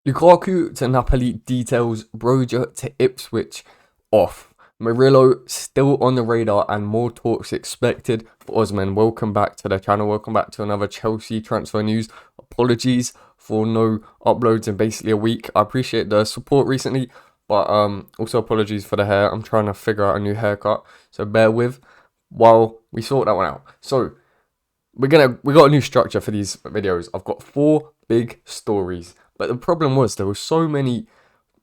Lukaku to Napoli details, Broja to Ipswich off. Murillo still on the radar and more talks expected for Osman. Welcome back to the channel. Welcome back to another Chelsea transfer news. Apologies for no uploads in basically a week. I appreciate the support recently, but also apologies for the hair. I'm trying to figure out a new haircut, so bear with while we sort that one out. So we got a new structure for these videos. I've got 4 big stories. But the problem was there were so many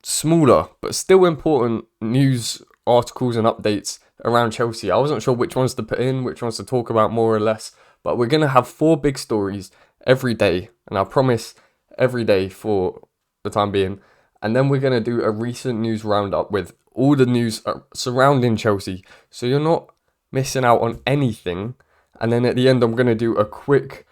smaller but still important news articles and updates around Chelsea. I wasn't sure which ones to put in, which ones to talk about more or less. But we're going to have 4 big stories every day. And I promise every day for the time being. And then we're going to do a recent news roundup with all the news surrounding Chelsea. So you're not missing out on anything. And then at the end, I'm going to do a quick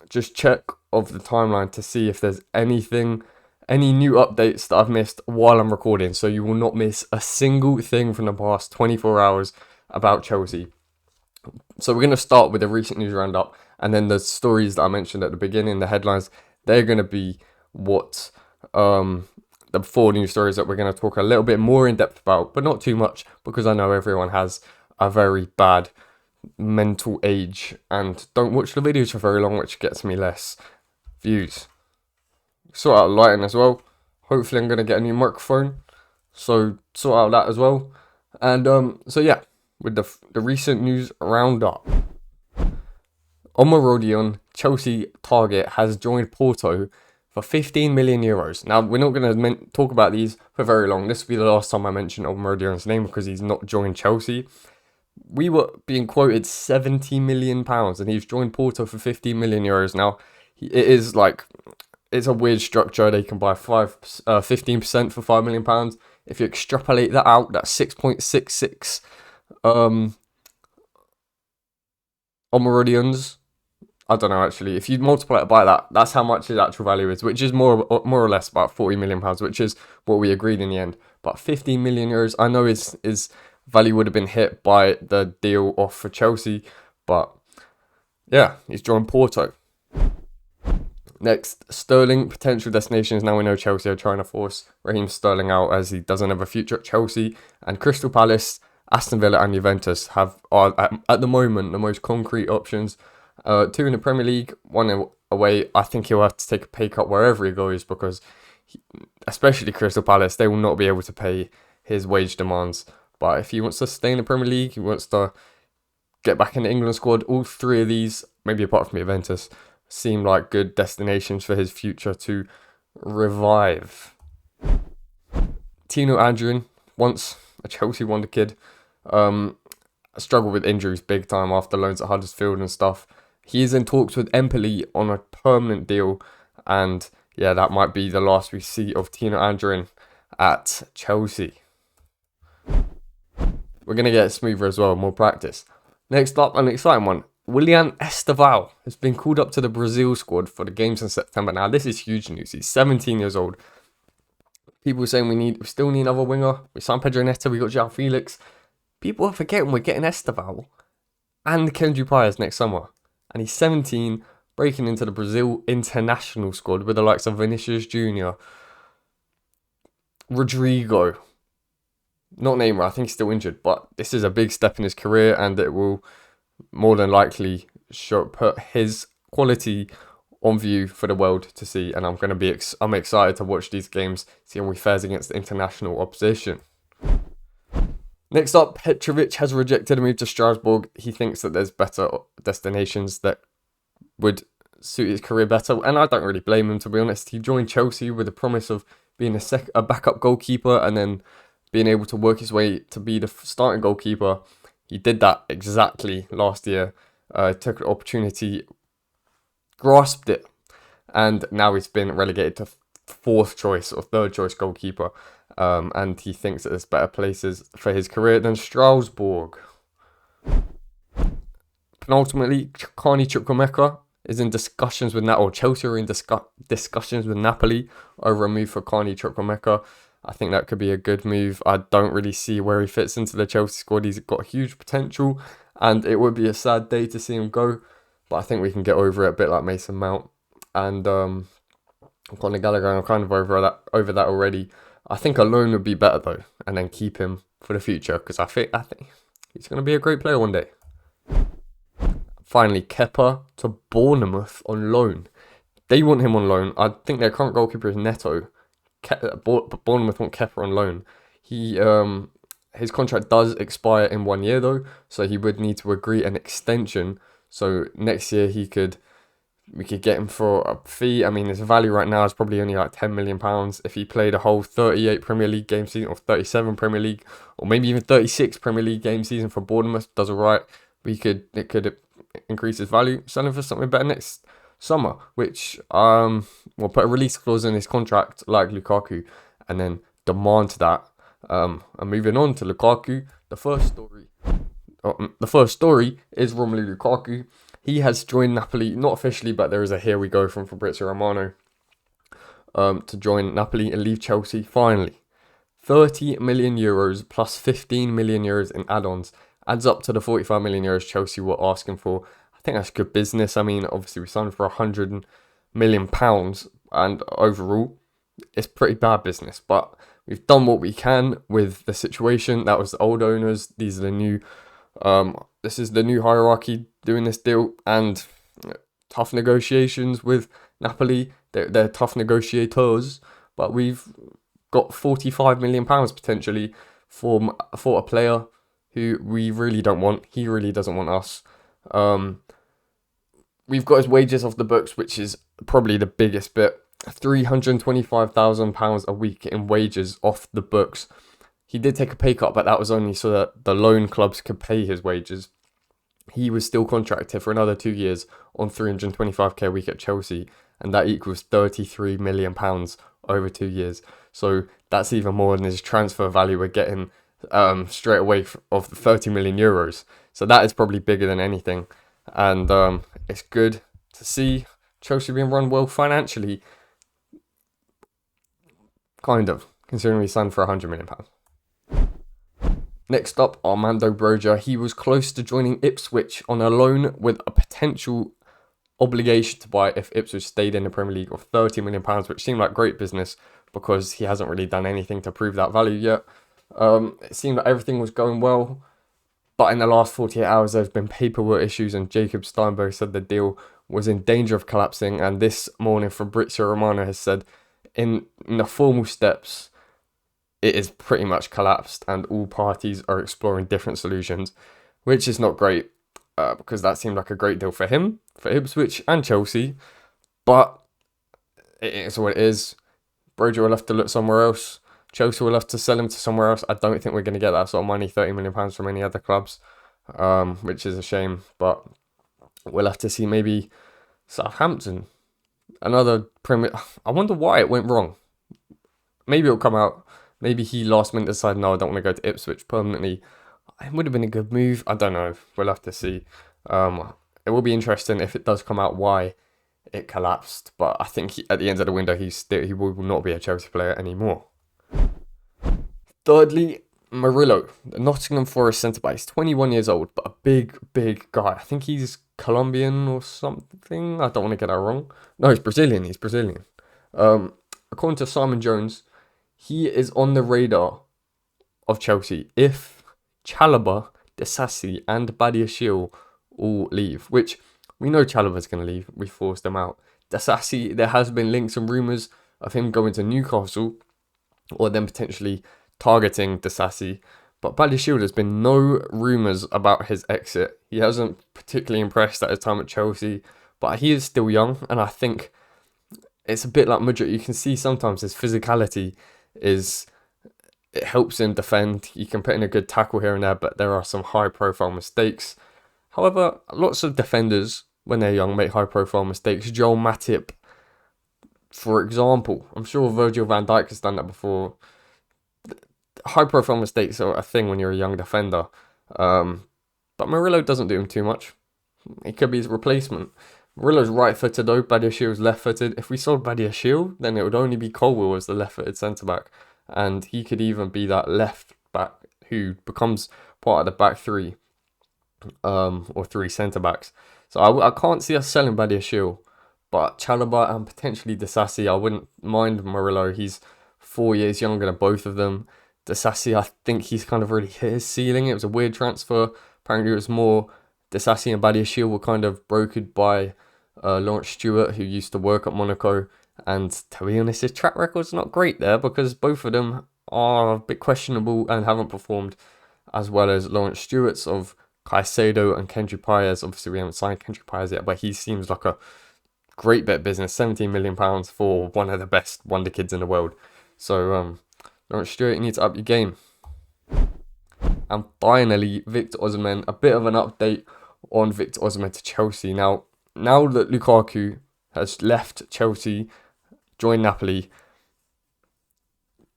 just check of the timeline to see if there's any new updates that I've missed while I'm recording, so you will not miss a single thing from the past 24 hours about Chelsea. So we're going to start with the recent news roundup, and then the stories that I mentioned at the beginning, the headlines, they're going to be what the 4 news stories that we're going to talk a little bit more in depth about, but not too much, because I know everyone has a very bad mental age and don't watch the videos for very long, which gets me less views. Sort out lighting as well. Hopefully I'm going to get a new microphone, so sort out that as well. And so yeah, with the recent news roundup, Willian, Chelsea target, has joined Porto for 15 million euros. Now, we're not going to talk about these for very long. This will be the last time I mention Willian's name because he's not joined Chelsea. We were being quoted 70 million pounds, and he's joined Porto for 15 million euros. Now, it's a weird structure. They can buy 15% for 5 million pounds. If you extrapolate that out, that's 6.66 Omeridians. I don't know actually. If you multiply it by that, that's how much his actual value is, which is more or less about 40 million pounds, which is what we agreed in the end. But 15 million euros, I know his value would have been hit by the deal off for Chelsea, but yeah, he's joined Porto. Next, Sterling, potential destinations. Now we know Chelsea are trying to force Raheem Sterling out as he doesn't have a future at Chelsea. And Crystal Palace, Aston Villa and Juventus are at the moment the most concrete options. 2 in the Premier League, 1 away. I think he'll have to take a pay cut wherever he goes because, especially Crystal Palace, they will not be able to pay his wage demands. But if he wants to stay in the Premier League, he wants to get back in the England squad, all 3 of these, maybe apart from Juventus, seem like good destinations for his future to revive. Tino Adrian, once a Chelsea wonder kid, struggled with injuries big time after loans at Huddersfield and stuff. He is in talks with Empoli on a permanent deal, and yeah, that might be the last we see of Tino Adrian at Chelsea. We're going to get smoother as well, more practice. Next up, an exciting one. Willian has been called up to the Brazil squad for the games in September. Now, this is huge news. He's 17 years old. People are saying we still need another winger. We signed Pedro Neto, we got João Felix. People are forgetting we're getting Esteval and Kendry Pires next summer. And he's 17, breaking into the Brazil international squad with the likes of Vinicius Jr., Rodrigo. Not Neymar, I think he's still injured, but this is a big step in his career, and it will more than likely put his quality on view for the world to see. And I'm excited to watch these games, see how he fares against the international opposition. Next up, Petrovic has rejected a move to Strasbourg. He thinks that there's better destinations that would suit his career better, and I don't really blame him, to be honest. He joined Chelsea with the promise of being a backup goalkeeper and then being able to work his way to be the starting goalkeeper. He did that exactly last year, took the opportunity, grasped it, and now he's been relegated to 4th choice or 3rd choice goalkeeper, and he thinks that there's better places for his career than Strasbourg. Penultimately, Carney Chukwuemeka is in discussions with Chelsea are in discussions with Napoli over a move for Carney Chukwuemeka. I think that could be a good move. I don't really see where he fits into the Chelsea squad. He's got huge potential, and it would be a sad day to see him go. But I think we can get over it, a bit like Mason Mount. And Conor Gallagher, I'm kind of over that already. I think a loan would be better though, and then keep him for the future because I think he's going to be a great player one day. Finally, Kepa to Bournemouth on loan. They want him on loan. I think their current goalkeeper is Neto. But Bournemouth want Kepa on loan. His contract does expire in 1 year though, so he would need to agree an extension. So next year we could get him for a fee. I mean, his value right now is probably only like £10 million. If he played a whole 38 Premier League game season, or 37 Premier League, or maybe even 36 Premier League game season for Bournemouth, does alright. It could increase his value. Sell him for something better next summer, which will put a release clause in his contract like Lukaku, and then demand that. And moving on to Lukaku, the first story is Romelu Lukaku. He has joined Napoli, not officially, but there is a here we go from Fabrizio Romano to join Napoli and leave Chelsea finally. 30 million euros plus 15 million euros in add-ons adds up to the 45 million euros Chelsea were asking for. I think that's good business. I mean, obviously we signed for £100 million, and overall it's pretty bad business, but we've done what we can with the situation. That was the old owners. These are the new. This is the new hierarchy doing this deal, and tough negotiations with Napoli. They're tough negotiators, but we've got £45 million potentially for a player who we really don't want. He really doesn't want us. We've got his wages off the books, which is probably the biggest bit. £325,000 a week in wages off the books. He did take a pay cut, but that was only so that the loan clubs could pay his wages. He was still contracted for another 2 years on £325k a week at Chelsea, and that equals £33 million over 2 years. So that's even more than his transfer value we're getting straight away of the 30 million euros. So that is probably bigger than anything, and it's good to see Chelsea being run well financially, kind of, considering we signed for £100 million. Next up, Armando Broja. He was close to joining Ipswich on a loan with a potential obligation to buy if Ipswich stayed in the Premier League of £30 million, which seemed like great business because he hasn't really done anything to prove that value yet. It seemed like everything was going well, but in the last 48 hours, there's been paperwork issues, and Jacob Steinberg said the deal was in danger of collapsing. And this morning, Fabrizio Romano has said in the formal steps, it is pretty much collapsed and all parties are exploring different solutions, which is not great because that seemed like a great deal for him, for Ipswich and Chelsea. But it is what it is. Broja will have to look somewhere else. Chelsea will have to sell him to somewhere else. I don't think we're going to get that sort of money, £30 million from any other clubs, which is a shame. But we'll have to see, maybe Southampton, another Premier. I wonder why it went wrong. Maybe it'll come out. Maybe he last minute decided, no, I don't want to go to Ipswich permanently. It would have been a good move. I don't know. We'll have to see. It will be interesting if it does come out why it collapsed. But I think at the end of the window, he will not be a Chelsea player anymore. Thirdly, Murillo, the Nottingham Forest centre-back. He's 21 years old, but a big, big guy. I think he's Colombian or something. I don't want to get that wrong. No, he's Brazilian. According to Simon Jones, he is on the radar of Chelsea if Chalobah, Disasi and Badiashile all leave, which we know Chalobah's going to leave. We forced him out. Disasi, there has been links and rumours of him going to Newcastle or then potentially targeting Disasi. But Badiashile, there's been no rumours about his exit. He hasn't particularly impressed at his time at Chelsea, but he is still young, and I think it's a bit like Mudryk. You can see sometimes his physicality it helps him defend. He can put in a good tackle here and there, but there are some high profile mistakes. However, lots of defenders, when they're young, make high profile mistakes. Joel Matip, for example. I'm sure Virgil van Dijk has done that before. High profile mistakes are a thing when you're a young defender. But Murillo doesn't do them too much. He could be his replacement. Murillo's right-footed though, Badiashile's left-footed. If we sold Badiashile, then it would only be Colwill as the left-footed centre-back. And he could even be that left-back who becomes part of the back three, or three centre-backs. So I can't see us selling Badiashile, but But Chalobah and potentially Disasi, I wouldn't mind Murillo. He's 4 years younger than both of them. Disasi, I think he's kind of really hit his ceiling. It was a weird transfer. Apparently, it was more Disasi and Badiashile were kind of brokered by Lawrence Stewart, who used to work at Monaco. And to be honest, his track record's not great there because both of them are a bit questionable and haven't performed as well as Lawrence Stewart's of Caicedo and Kendrick Paez. Obviously, we haven't signed Kendrick Paez yet, but he seems like a great bit of business. £17 million for one of the best wonder kids in the world. So, Lawrence Stewart, you need to up your game. And finally, Victor Osman. A bit of an update on Victor Osman to Chelsea. Now that Lukaku has left Chelsea, joined Napoli,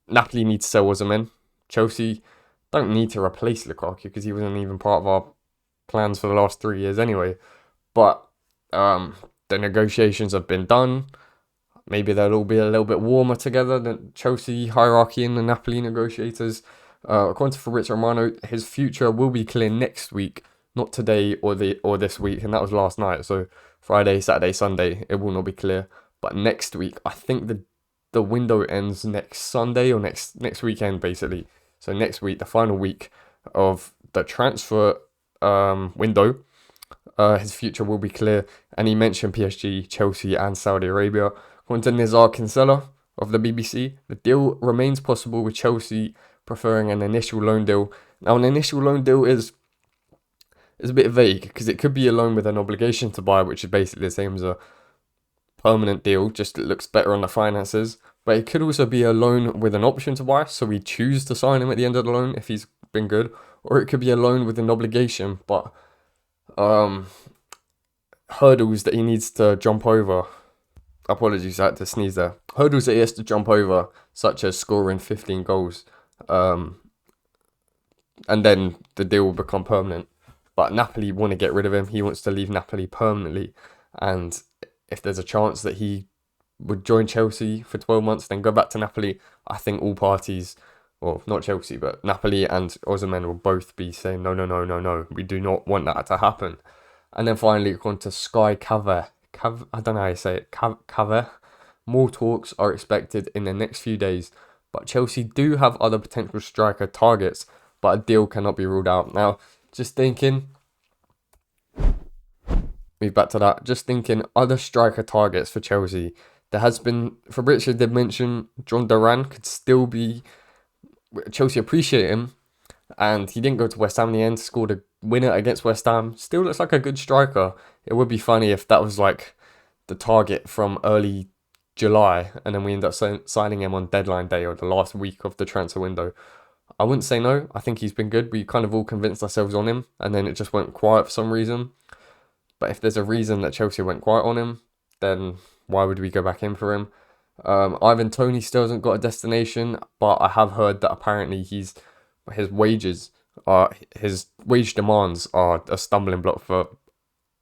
Napoli need to sell Osman. Chelsea don't need to replace Lukaku because he wasn't even part of our plans for the last 3 years anyway. But the negotiations have been done. Maybe they'll all be a little bit warmer together than Chelsea hierarchy and the Napoli negotiators. According to Fabrizio Romano, his future will be clear next week, not today or this week, and that was last night. So Friday, Saturday, Sunday, it will not be clear. But next week, I think the window ends next Sunday or next weekend, basically. So next week, the final week of the transfer window, his future will be clear. And he mentioned PSG, Chelsea, and Saudi Arabia. According to Nizar Kinsella of the BBC, the deal remains possible with Chelsea preferring an initial loan deal. Now, an initial loan deal is a bit vague because it could be a loan with an obligation to buy, which is basically the same as a permanent deal, just it looks better on the finances. But it could also be a loan with an option to buy, so we choose to sign him at the end of the loan if he's been good. Or it could be a loan with an obligation, but hurdles that he needs to jump over. Apologies, I had to sneeze there. Hurdles that he has to jump over, such as scoring 15 goals. And then the deal will become permanent. But Napoli want to get rid of him. He wants to leave Napoli permanently. And if there's a chance that he would join Chelsea for 12 months, then go back to Napoli, I think all parties, well, not Chelsea, but Napoli and Osman will both be saying, no. We do not want that to happen. And then finally, according to Sky Cover, I don't know how you say it, Cover, more talks are expected in the next few days. But Chelsea do have other potential striker targets, but a deal cannot be ruled out. Now, just thinking, move back to that, just thinking other striker targets for Chelsea. There has been, Fabrizio did mention John Duran could still be, Chelsea appreciate him, and he didn't go to West Ham in the end, scored a winner against West Ham. Still looks like a good striker. It would be funny if that was like the target from early July, and then we end up signing him on deadline day or the last week of the transfer window. I wouldn't say no. I think he's been good. We kind of all convinced ourselves on him, and then it just went quiet for some reason. But if there's a reason that Chelsea went quiet on him, then why would we go back in for him? Ivan Toney still hasn't got a destination, but I have heard that apparently his wage demands are a stumbling block for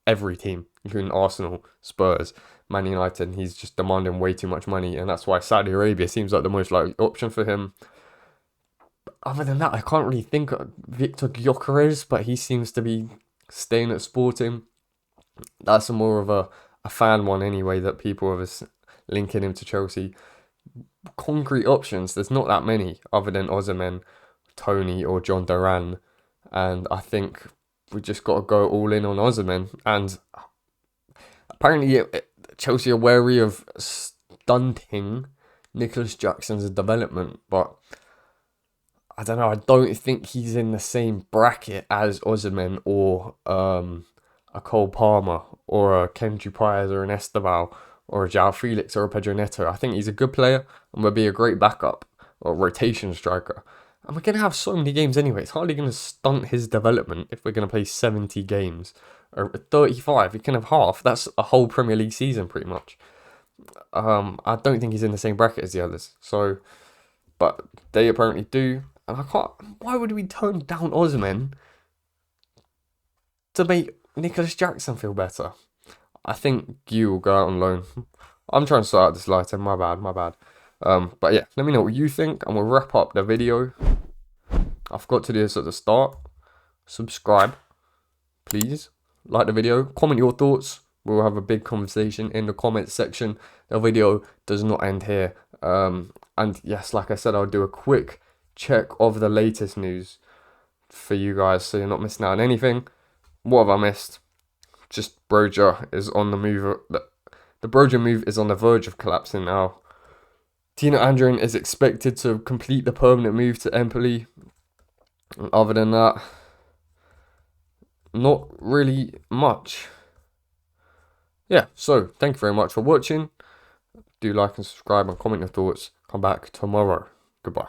every team, including Arsenal, Spurs, Man United. He's just demanding way too much money, and that's why Saudi Arabia seems like the most likely option for him. Other than that, I can't really think of Victor Gyökeres, but he seems to be staying at Sporting. That's more of a fan one anyway, that people are linking him to Chelsea. Concrete options, there's not that many other than Osman, Toney or John Duran, and I think we just got to go all in on Osman. And apparently Chelsea are wary of stunting Nicholas Jackson's development, but I don't know, I don't think he's in the same bracket as Osman or a Cole Palmer or a Kendrick Paez or an Esteval or a João Felix or a Pedro Neto. I think he's a good player and will be a great backup or rotation striker. And we're going to have so many games anyway. It's hardly going to stunt his development if we're going to play 70 games. Or 35, we can have half. That's a whole Premier League season pretty much. I don't think he's in the same bracket as the others. So, but they apparently do. And I can't, why would we turn down Osman to make Nicholas Jackson feel better? I think you will go out on loan. I'm trying to sort out this lighting, my bad. But yeah, let me know what you think, and we'll wrap up the video. I forgot to do this at the start. Subscribe, please. Like the video, comment your thoughts. we'll have a big conversation in the comments section. The video does not end here. And yes, like I said, I'll do a quick check of the latest news for you guys so you're not missing out on anything. What have I missed? Just Broja is on the move. The Broja move is on the verge of collapsing now. Tino Andrin is expected to complete the permanent move to Empoli. And other than that, not really much. Yeah, so thank you very much for watching. Do like and subscribe and comment your thoughts. Come back tomorrow. Goodbye.